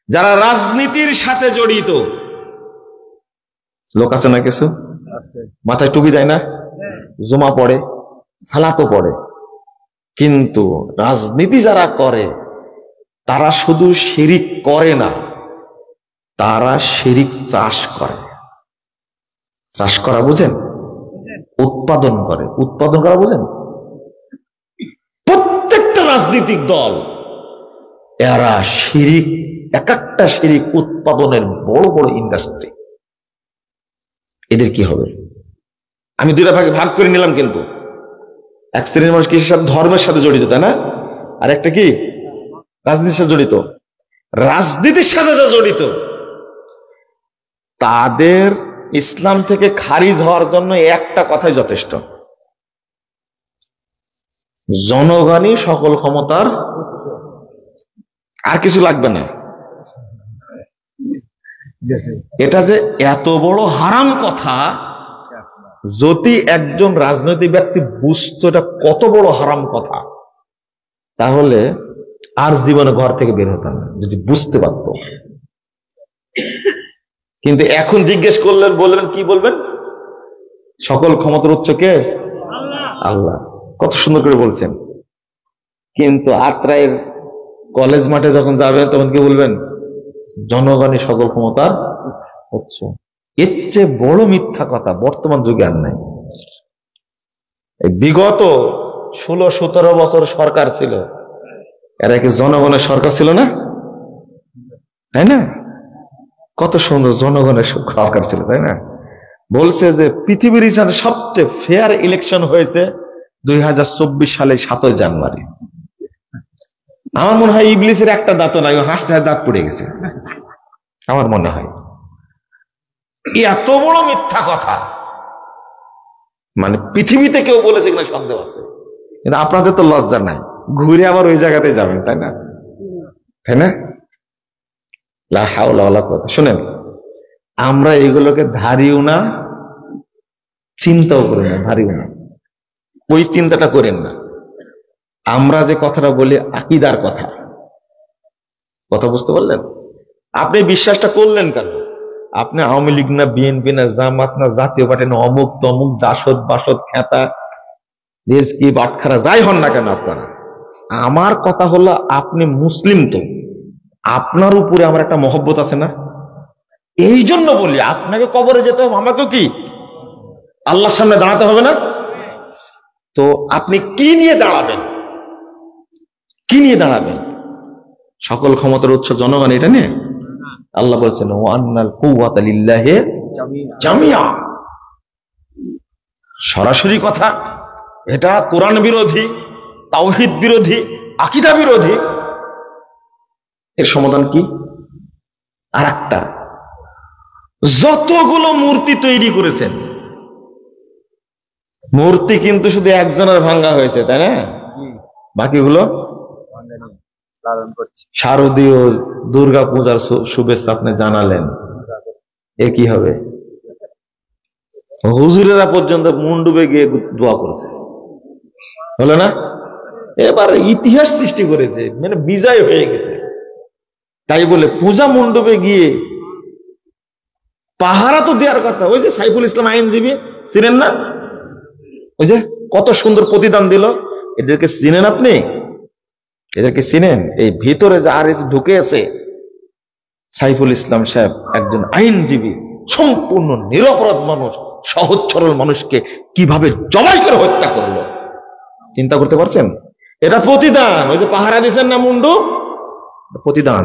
যারা রাজনীতির সাথে জড়িত লোক আছে না, কিছু মাথায় টুপি দেয় না, জুমা পড়ে, সালাতও পড়ে, কিন্তু রাজনীতি যারা করে তারা শুধু শিরিক করে না, তারা শিরিক চাষ করে। চাষ করা বুঝেন? উৎপাদন করে। উৎপাদন করা বুঝেন? প্রত্যেকটা রাজনৈতিক দল এরা শিরিক, এক একটা শিরিক উৎপাদনের বড় বড় ইন্ডাস্ট্রি। এদের কি হবে? আমি দুইটা ভাগে ভাগ করে নিলাম, কিন্তু এক শ্রেণীর মানুষ কিসের সাথে? ধর্মের সাথে জড়িত, তাই না? আর একটা কি? রাজনীতির সাথে জড়িত। রাজনীতির সাথে যা জড়িত তাদের ইসলাম থেকে খারিজ হওয়ার জন্য একটা কথাই যথেষ্ট, জনগণই সকল ক্ষমতার, আর কিছু লাগবে না। এটা যে এত বড় হারাম কথা, যদি একজন রাজনৈতিক ব্যক্তি বুঝতো এটা কত বড় হারাম কথা, তাহলে আর জীবনে ঘর থেকে বের হতো না, যদি বুঝতে পারত। কিন্তু এখন জিজ্ঞেস করলেন, বলবেন কি? বলবেন সকল ক্ষমতার উৎস কে? আল্লাহ। কত সুন্দর করে বলছেন। কিন্তু আত্রায়ের কলেজ মাঠে যখন যাবেন তখন কি বলবেন? জনগণই সকল ক্ষমতার উৎস। এর চেয়ে বড় মিথ্যা কথা বর্তমান যুগে আর নাই। বিগত 16-17 বছর সরকার ছিল, এরা কি জনগণের সরকার ছিল না? তাই না? কত সুন্দর জনগণের সরকার ছিল, তাই না? বলছে যে পৃথিবীর ইতিহাসে সবচেয়ে ফেয়ার ইলেকশন হয়েছে 2024 সালে 7 জানুয়ারি। আমার মনে হয় ইবলিসের একটা দাঁত নাই, হাসতে দাঁত পড়ে গেছে আমার মনে হয়। এত বড় মিথ্যা কথা মানে পৃথিবীতে কেউ বলেছে কিনা সন্দেহ আছে। কিন্তু আপনাদের তো লজ্জা নাই, ঘুরে আবার ওই জায়গাতে যাবেন, তাই না? তাই না? লা হাওলা ওয়ালা কুওয়াতা। শুনেন, আমরা এগুলোকে ধারিও না, চিন্তাও করি না, ধারিও না, ওই চিন্তাটা করেন না। আমরা যে কথাটা বলি আকীদার কথা, কথা বুঝতে পারলেন? আপনি বিশ্বাসটা করলেন কেন? আপনি আওয়ামী লীগ না, বিএনপি না, জামাত না, জাতীয় পার্টি না, অমুক তমুক, জাসদ বাসদ, খেতা, রেজকি, বাটখারা যাই হন না কেন আপনারা, আমার কথা হলো আপনি মুসলিম, তো আপনার উপরে আমার একটা মহব্বত আছে না? এই জন্য বলি আপনাকে কবরে যেতে হবে, আমাকেও কি আল্লাহর সামনে দাঁড়াতে হবে না? তো আপনি কি নিয়ে দাঁড়াবেন? কি নিয়ে দাঁড়াবেন? সকল ক্ষমতার উৎস জনগণ, এটা নিয়ে আল্লাহ বলছেন ওয়ান্নাল কুওয়াতা লিল্লাহি জামিআ। সরাসরি কথা, এটা কোরআন বিরোধী, তাওহীদ বিরোধী, আকীদা বিরোধী। এর সমাধান কি? আর একটা, যতগুলো মূর্তি তৈরি করেছেন, মূর্তি কিন্তু শুধু একজনের ভাঙ্গা হয়েছে, তাই না? বাকিগুলো শারদীয় দুর্গা পূজার শুভেচ্ছা আপনি জানালেন, এ কি হবে? হুজুরেরা পর্যন্ত মণ্ডপে গিয়ে দোয়া করেছে, হলো না? এবার ইতিহাস সৃষ্টি করেছে, মানে বিজয় হয়ে গেছে। তাই বলে পূজা মণ্ডপে গিয়ে পাহারা তো দেওয়ার কথা। ওই যে সাইফুল ইসলাম আইনজীবী, চিনেন না? ওই যে কত সুন্দর প্রতিদান দিল। এদেরকে চিনেন আপনি? এদেরকে চিনেন? এই ভিতরে যে আর ঢুকে আছে সাইফুল ইসলাম সাহেব, একজন আইনজীবী, সম্পূর্ণ নিরপরাধ মানুষ, সহজ সরল মানুষকে কিভাবে জবাই করে হত্যা করলো, চিন্তা করতে পারছেন? এটা প্রতিদান। ওই যে পাহারা দিচ্ছেন না মুন্ডু, প্রতিদান।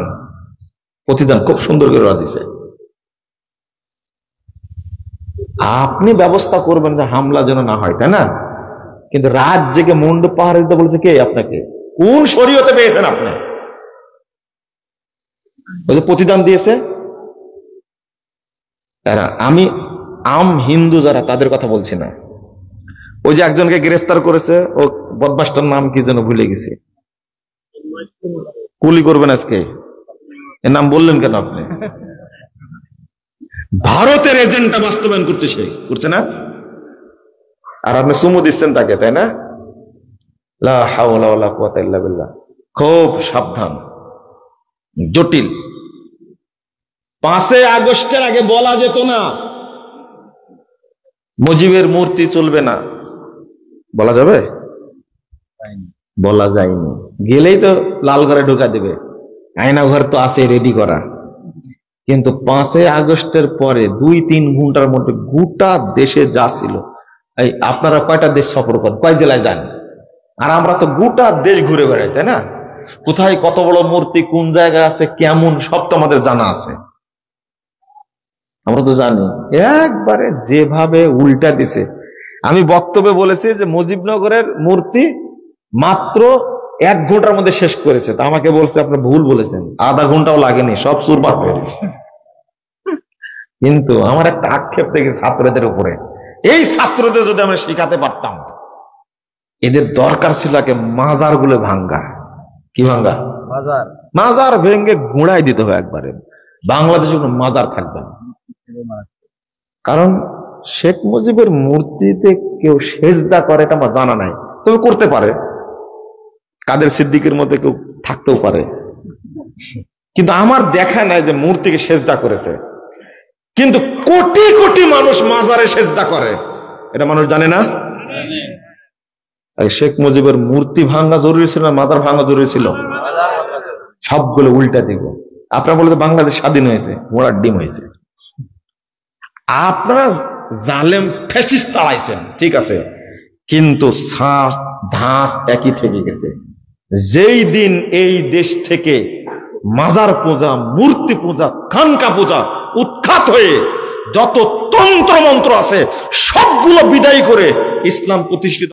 প্রতিদান খুব সুন্দর করে ওরা দিছে। আপনি ব্যবস্থা করবেন যে হামলা যেন না হয়, তাই না? কিন্তু রাত জেগে মুন্ডু পাহারা দিতে বলছে কে আপনাকে? কোন শরীয়তে পেয়েছেন আপনি? ওই যে প্রতিদান দিয়েছে তারা। আমি আম হিন্দু যারা, তাদের কথা বলছি না। ওই যে একজনকে গ্রেফতার করেছে, ও বদমাশটার নাম কি যেন ভুলে গেছি, কুলি করবেন আজকে, এর নাম বললেন কেন আপনি? ভারতের এজেন্ডা বাস্তবায়ন করছে সে, করছে না? আর আপনি সুমু দিচ্ছেন তাকে, তাই না? লা হাওলা ওয়ালা কুওয়াতা ইল্লা বিল্লাহ। খুব সাবধান, জটিল। 5ই আগস্টের আগে বলা যেত না মুজিবের মূর্তি চলবে না, বলা যাবে? বলা যায়নি। গেলেই তো লাল ঘরে ঢোকা দেবে, আয়না ঘর তো আছে রেডি করা। কিন্তু 5ই আগস্টের পরে 2-3 ঘন্টার মধ্যে গোটা দেশে যা ছিল, এই আপনারা কয়টা দেশ সফর করেন, কয় জেলায় যান? আর আমরা তো গোটা দেশ ঘুরে বেড়াই, তাই না? কোথায় কত বড় মূর্তি, কোন জায়গায় আছে, কেমন, সব তো আমাদের জানা আছে। আমরা তো জানি। একবারে যেভাবে উল্টা দিছে। আমি বক্তব্যে বলেছি যে মুজিবনগরের মূর্তি মাত্র 1 ঘন্টার মধ্যে শেষ করেছে। তা আমাকে বলছে আপনি ভুল বলেছেন, আধা ঘন্টাও লাগেনি, সব চুরমার হয়ে দিচ্ছে। কিন্তু আমার একটা আক্ষেপ থেকে ছাত্রদের উপরে, এই ছাত্রদের যদি আমরা শিখাতে পারতাম, এদের দরকার ছিল আগে মাজার গুলো ভাঙ্গা। কি ভাঙ্গা? মাজার ভেঙ্গে গুঁড়াই দিতে হবে একবারে। বাংলাদেশে কোনো মাজার থাকবে না। কারণ শেখ মুজিবের মূর্তিতে কেউ সেজদা করে এটা আমার জানা নাই, তবে করতে পারে। কাদের সিদ্দিকের মধ্যে কেউ থাকতেও পারে, কিন্তু আমার দেখা নাই যে মূর্তিকে সেজদা করেছে। কিন্তু কোটি কোটি মানুষ মাজারে সেজদা করে, এটা মানুষ জানে না। শেখ মুজিবের মূর্তি ভাঙ্গা জরুরি ছিল না মাজার ভাঙ্গা জরুরি ছিল? সবগুলো উল্টা দিক। আপনারা বলতে বাংলাদেশ স্বাধীন হয়েছে, ঘোড়ার ডিম হয়েছে। আপনারা জালেম ফ্যাসিস্ট তাড়াইছেন, ঠিক আছে, কিন্তু শ্বাস ধাস একই থেকে গেছে। যেই দিন এই দেশ থেকে মাজার পূজা, মূর্তি পূজা, খানকা পূজা উৎখাত হয়ে যত তন্ত্র মন্ত্র আছে সবগুলো বিদায় করে ইসলাম প্রতিষ্ঠিত